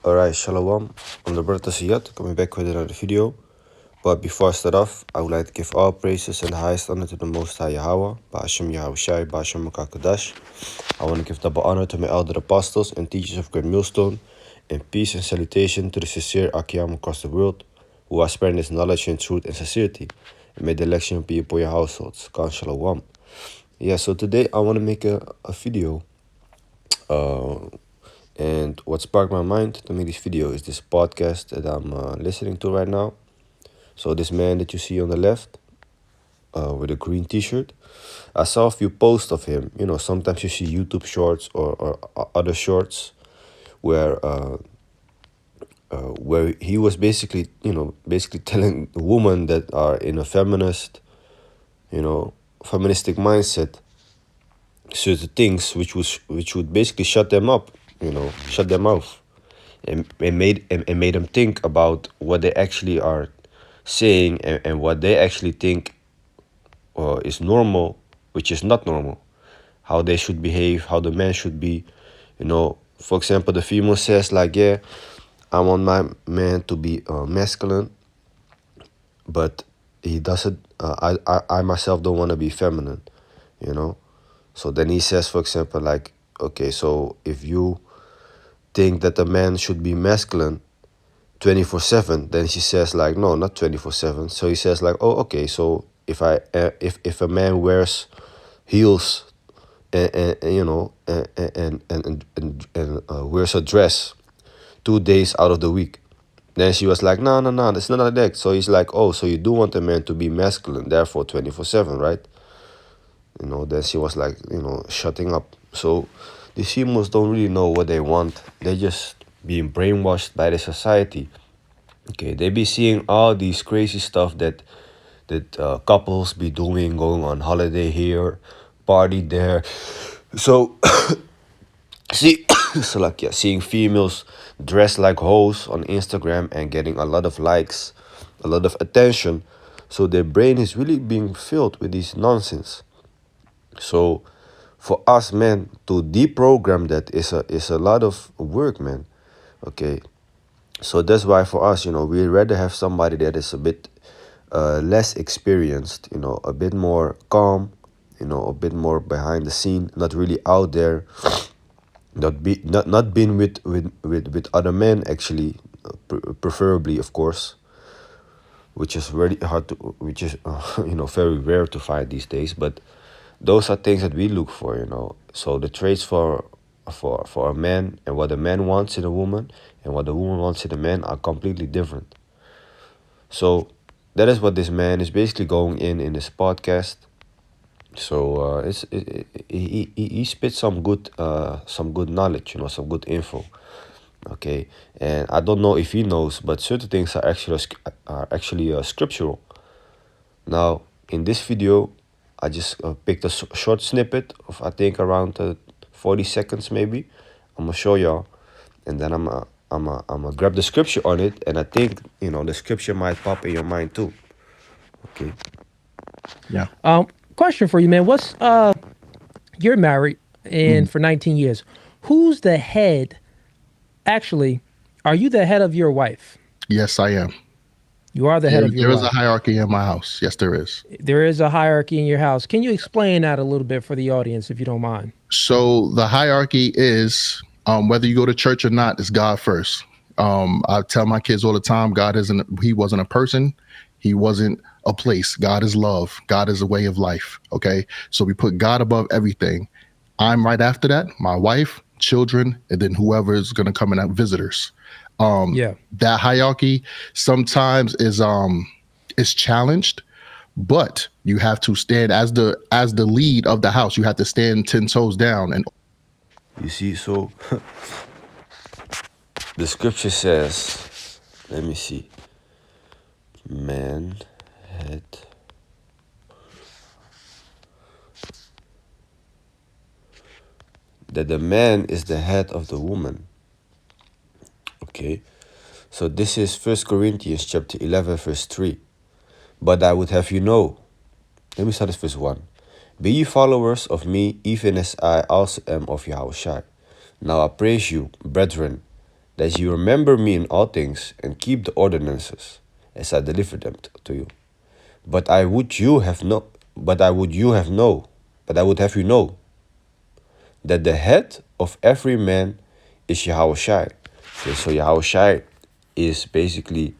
Alright, Shalom. I'm the brother Siyat, coming back with another video. But before I start off, I would like to give all praises and the highest honor to the Most High YAHAWAH, Ba'ashem YAHAWASHI, Ba'ashem Makakadash. I want to give double honor to my elder apostles and teachers of Great Millstone, and peace and salutation to the sincere Akiyam across the world, who are spreading this knowledge and truth and sincerity, and may the election be upon your households. Khan Shalom. Yeah, so today I want to make a video. And what sparked my mind to make this video is this podcast that I'm listening to right now. So this man that you see on the left with a green t-shirt, I saw a few posts of him. You know, sometimes you see YouTube shorts or other shorts where he was basically telling women that are in a feministic mindset certain things which would basically shut them up, shut them off, and made them think about what they actually are saying and what they actually think is normal, which is not normal, how they should behave, how the man should be. For example, the female says like, yeah, I want my man to be masculine, but he doesn't. I myself don't want to be feminine, you know. So then he says, for example, like, okay, so if you think that a man should be masculine 24/7, then she says like, no, not 24/7. So he says like, oh, okay, so if a man wears heels and wears a dress 2 days out of the week, then she was like, no, that's not like that. So he's like, oh, so you do want a man to be masculine, therefore 24/7, right? Then she was like, shutting up. So these females don't really know what they want. They're just being brainwashed by the society. Okay, they be seeing all these crazy stuff that couples be doing, going on holiday here, party there. So see, so like, yeah, seeing females dressed like hoes on Instagram and getting a lot of likes, a lot of attention. So their brain is really being filled with this nonsense. So for us, man, to deprogram that is a lot of work, man. Okay, so that's why for us, we'd rather have somebody that is a bit less experienced, a bit more calm, a bit more behind the scene, not really out there, not been with other men actually, preferably, of course, which is very hard to, which is very rare to find these days. But those are things that we look for, So the traits for a man and what a man wants in a woman and what the woman wants in a man are completely different. So that is what this man is basically going in this podcast. So he spits some good knowledge, some good info. Okay, and I don't know if he knows, but certain things are actually scriptural. Now in this video, I just picked a short snippet of, I think, around 40 seconds maybe. I'm gonna show y'all, and then I'm gonna grab the scripture on it, and I think the scripture might pop in your mind too. Okay. Yeah. Question for you, man. What's you're married and for 19 years. Who's the head? Actually, are you the head of your wife? Yes, I am. You are the head of your wife. There is a hierarchy in my house. Yes, there is. There is a hierarchy in your house. Can you explain that a little bit for the audience, if you don't mind? So the hierarchy is whether you go to church or not, it's God first. I tell my kids all the time, he wasn't a person. He wasn't a place. God is love. God is a way of life. Okay. So we put God above everything. I'm right after that, my wife, children, and then whoever is going to come in as visitors. That hierarchy sometimes is challenged, but you have to stand as the lead of the house. You have to stand 10 toes down. And you see, so the scripture says, let me see, man head. That the man is the head of the woman. Okay, so this is 1 Corinthians chapter 11 verse 3. But I would have you know, let me start with verse 1. Be ye followers of me, even as I also am of YAHAWASHI. Now I praise you, brethren, that you remember me in all things and keep the ordinances as I deliver them to you. But I would you have no, but I would you have know, but I would have you know that the head of every man is YAHAWASHI. Okay, so YAHAWASHI is basically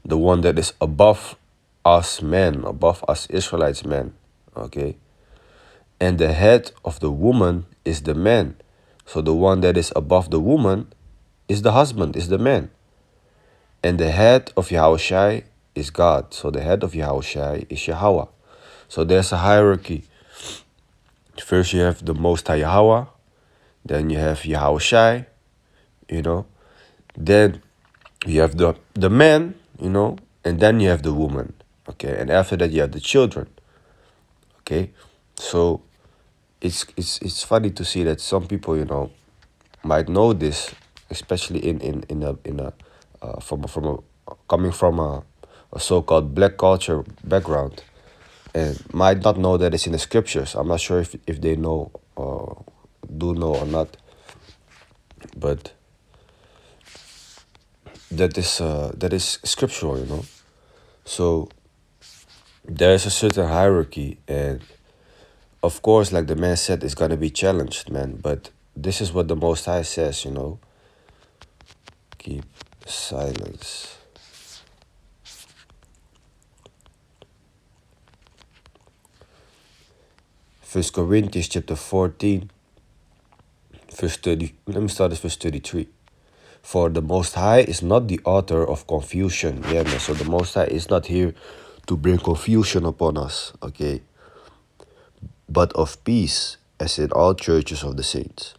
the one that is above us men, above us Israelites men. Okay, and the head of the woman is the man. So the one that is above the woman is the husband, is the man. And the head of YAHAWASHI is God. So the head of YAHAWASHI is Yahawah. So there's a hierarchy. First you have the Most High Yahawah, then you have YAHAWASHI, you know. Then you have the man, you know, and then you have the woman. Okay, and after that you have the children. Okay, so it's funny to see that some people, you know, might know this, especially in a from a coming from a so-called black culture background, and might not know that it's in the scriptures. I'm not sure if they know do know or not, but that is scriptural, you know. So there is a certain hierarchy, and of course, like the man said, it's gonna be challenged, man. But this is what the Most High says, you know. Keep silence. First Corinthians chapter 14, verse 30. Let me start at verse 33. For the Most High is not the author of confusion. Yeah, man. So the Most High is not here to bring confusion upon us, okay? But of peace, as in all churches of the saints.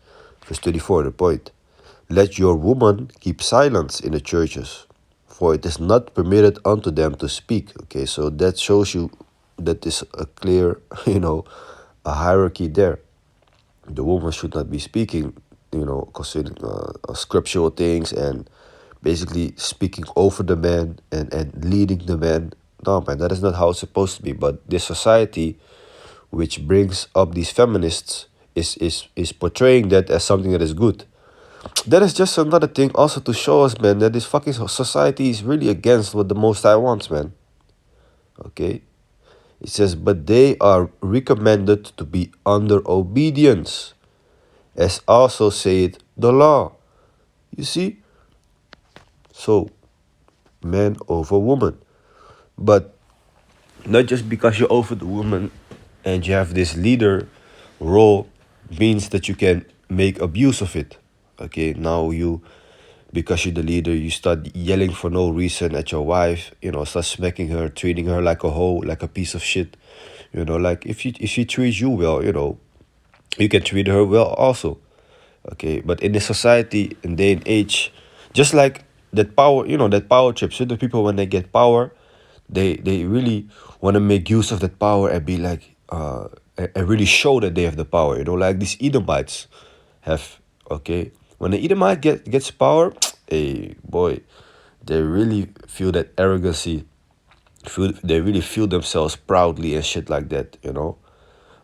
Verse 34, the point. Let your woman keep silence in the churches, for it is not permitted unto them to speak. Okay, so that shows you that is a clear, you know, a hierarchy there. The woman should not be speaking, you know, concerning scriptural things and basically speaking over the man and leading the man. No, man, that is not how it's supposed to be. But this society, which brings up these feminists, is portraying that as something that is good. That is just another thing also to show us, man, that this fucking society is really against what the Most High wants, man. Okay? It says, but they are recommended to be under obedience, as also saith the law. You see? So, man over woman. But not just because you're over the woman and you have this leader role means that you can make abuse of it. Okay, now because you're the leader, you start yelling for no reason at your wife, you know, start smacking her, treating her like a hoe, like a piece of shit. You know, like if she treats you well, you know, you can treat her well also. Okay, but in this society, in day and age, just like that power, you know, that power trip. So the people, when they get power, they really want to make use of that power and be like and really show that they have the power. You know, like these Edomites have. Okay, when the Edomite gets power, hey boy, they really feel that arrogancy. They really feel themselves proudly and shit like that. You know,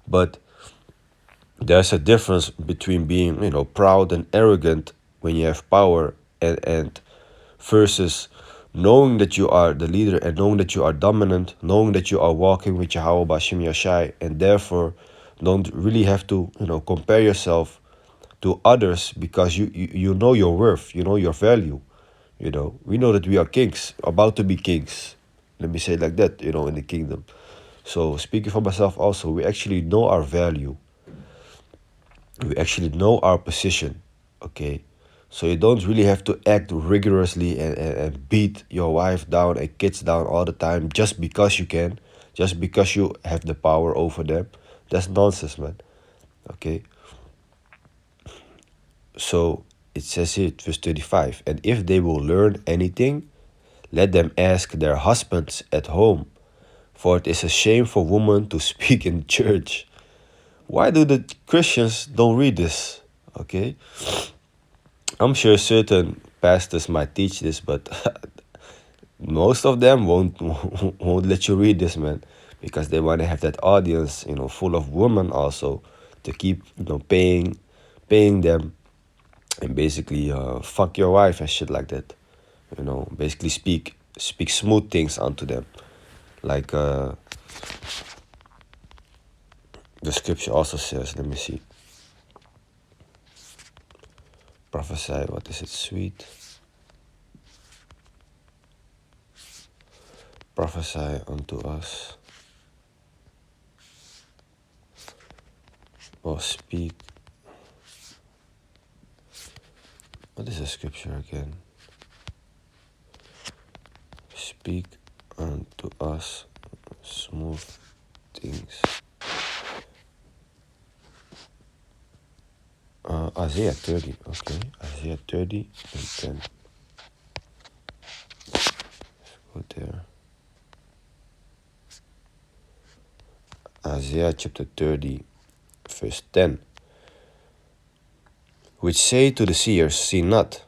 but there's a difference between being, you know, proud and arrogant when you have power and versus knowing that you are the leader and knowing that you are dominant, knowing that you are walking with Yahawah Bashim Yashai, and therefore don't really have to, you know, compare yourself to others because you know your worth, you know your value. You know, we know that we are kings, about to be kings. Let me say it like that, you know, in the kingdom. So speaking for myself also, we actually know our value. We actually know our position, okay? So you don't really have to act rigorously and beat your wife down and kids down all the time just because you can, just because you have the power over them. That's nonsense, man. Okay? So it says here, verse 35, and if they will learn anything, let them ask their husbands at home, for it is a shame for women to speak in church. Why do the Christians don't read this? Okay? I'm sure certain pastors might teach this, but most of them won't let you read this, man, because they want to have that audience, you know, full of women also to keep, you know, paying them and basically fuck your wife and shit like that. Basically speak smooth things onto them, like the scripture also says. Let me see. Prophesy. What is it? Sweet. Prophesy unto us, or speak. What is the scripture again? Speak unto us smooth things. Isaiah 30, okay. Isaiah 30 and 10. Let's go there. Isaiah chapter 30, verse 10. Which say to the seers, see not,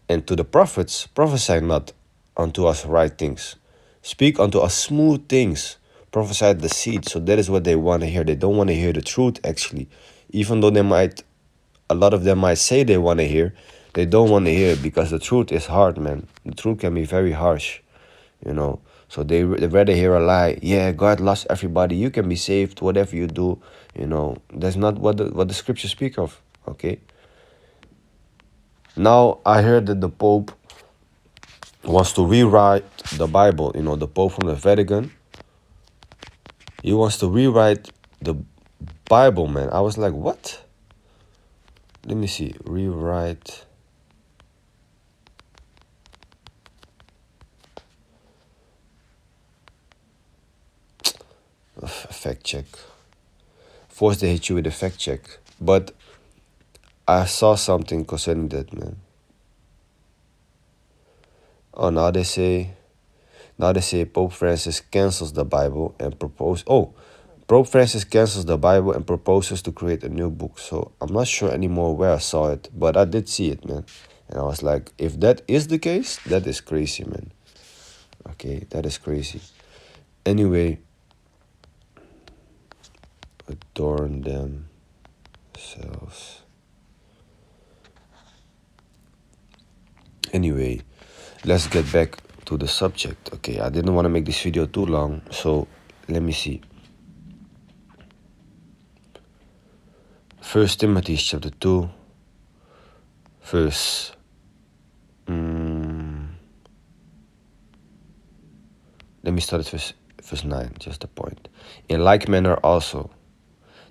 and to the prophets, prophesy not unto us right things. Speak unto us smooth things. Prophesy the seed. So that is what they want to hear. They don't want to hear the truth, actually. Even though a lot of them might say they want to hear, they don't want to hear it because the truth is hard, man. The truth can be very harsh, So they rather hear a lie. Yeah, God loves everybody. You can be saved, whatever you do. That's not what the scriptures speak of, okay? Now, I heard that the Pope wants to rewrite the Bible. The Pope from the Vatican. He wants to rewrite the Bible, man. I was like, what? Let me see. Rewrite. Fact check. Force they hit you with a fact check. But I saw something concerning that, man. Oh, now they say Pope Francis cancels the Bible and Pope Francis cancels the Bible and proposes to create a new book. So I'm not sure anymore where I saw it, but I did see it, man. And I was like, if that is the case, that is crazy, man. Okay, that is crazy. Anyway, adorn themselves. Anyway, let's get back to the subject. Okay, I didn't want to make this video too long, so let me see. 1 Timothy chapter 2, verse... let me start at verse 9, just a point. In like manner also,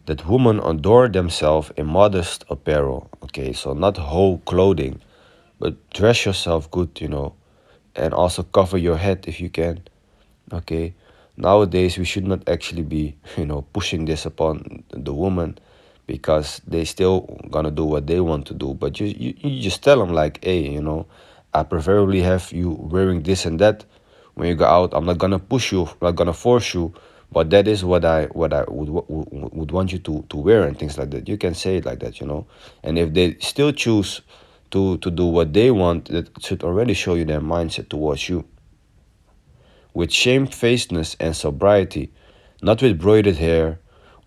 that women adorn themselves in modest apparel. Okay, so not whole clothing, but dress yourself good, and also cover your head if you can. Okay, nowadays we should not actually be, pushing this upon the woman, because they still gonna do what they want to do. But you just tell them like, hey, I preferably have you wearing this and that when you go out. I'm not gonna push you, I'm not gonna force you, but that is what I would want you to wear, and things like that. You can say it like that, And if they still choose to do what they want, that should already show you their mindset towards you. With shamefacedness and sobriety, not with braided hair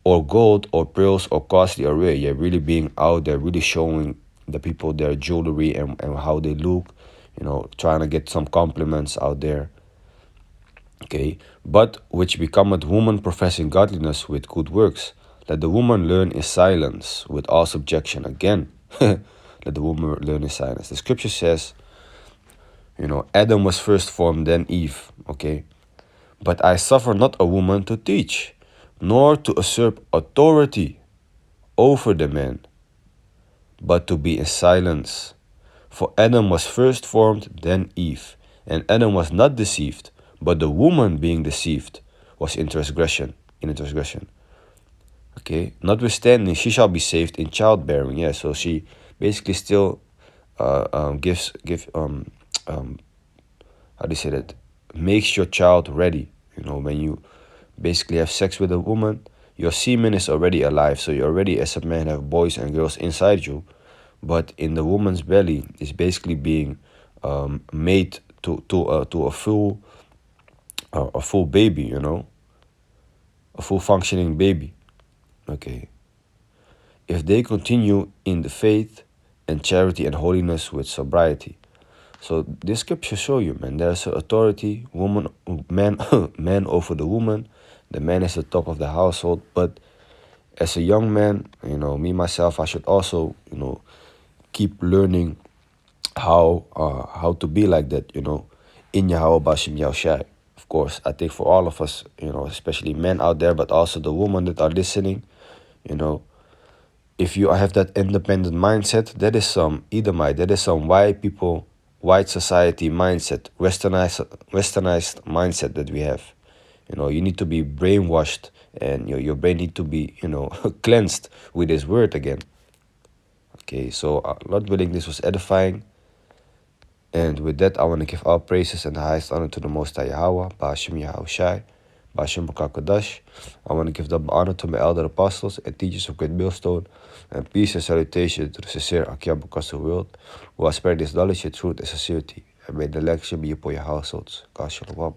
or gold or pearls or costly array. Yeah, really being out there, really showing the people their jewelry and how they look, trying to get some compliments out there. Okay, but which becometh woman professing godliness with good works. Let the woman learn in silence with all subjection. Again, let the woman learn in silence. The scripture says, Adam was first formed, then Eve. Okay, but I suffer not a woman to teach, nor to usurp authority over the man, but to be in silence. For Adam was first formed, then Eve. And Adam was not deceived, but the woman being deceived was in transgression. Okay, notwithstanding, she shall be saved in childbearing. Yeah, so she basically still how do you say that? Makes your child ready. When you basically have sex with a woman, your semen is already alive. So you already, as a man, have boys and girls inside you. But in the woman's belly is basically being made to a full baby, a full functioning baby. Okay. If they continue in the faith and charity and holiness with sobriety. So this scripture show you, man, there's an authority, man, man over the woman. The man is the top of the household. But as a young man, me myself, I should also, keep learning how to be like that, in YAHAWASHI YAHAWASHI. Of course, I think for all of us, especially men out there, but also the women that are listening, you know, if you have that independent mindset, that is some Edomite, that is some white society mindset, westernized mindset that we have. You need to be brainwashed, and your brain need to be, cleansed with His word again. Okay, so Lord willing, this was edifying. And with that, I want to give all praises and the highest honor to the Most High Yahweh, Ba'ashim Yahawashi, Ba'ashim Bakakadash. I want to give double honor to my elder apostles and teachers of Great Millstone, and peace and salutation to the sincere Akia across the world, who has spread this knowledge and truth and sincerity, and may the lecture be upon your households. God shalom.